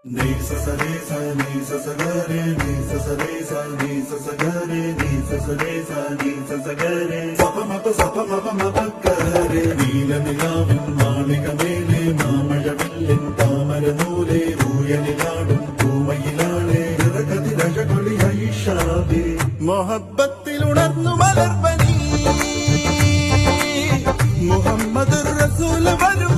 Ni sa sa re sa ni sa sa ga re ni sa sa re sa ni sa sa ga re ni sa sa re sa ni sa sa ga re sa pa ma pa ga re നീല നിലാവിൻ മാളികമേലെ മാമഴവില്ലിൻ താമരനൂലെ ഊയലിലാടും പൂമയിലാളെ ഇറകതിരഴകൊളിയായി ഷാബി മൊഹബത്തിൽ ഉണർന്നു മലർവനി മുഹമ്മദ് റസൂൽ വരും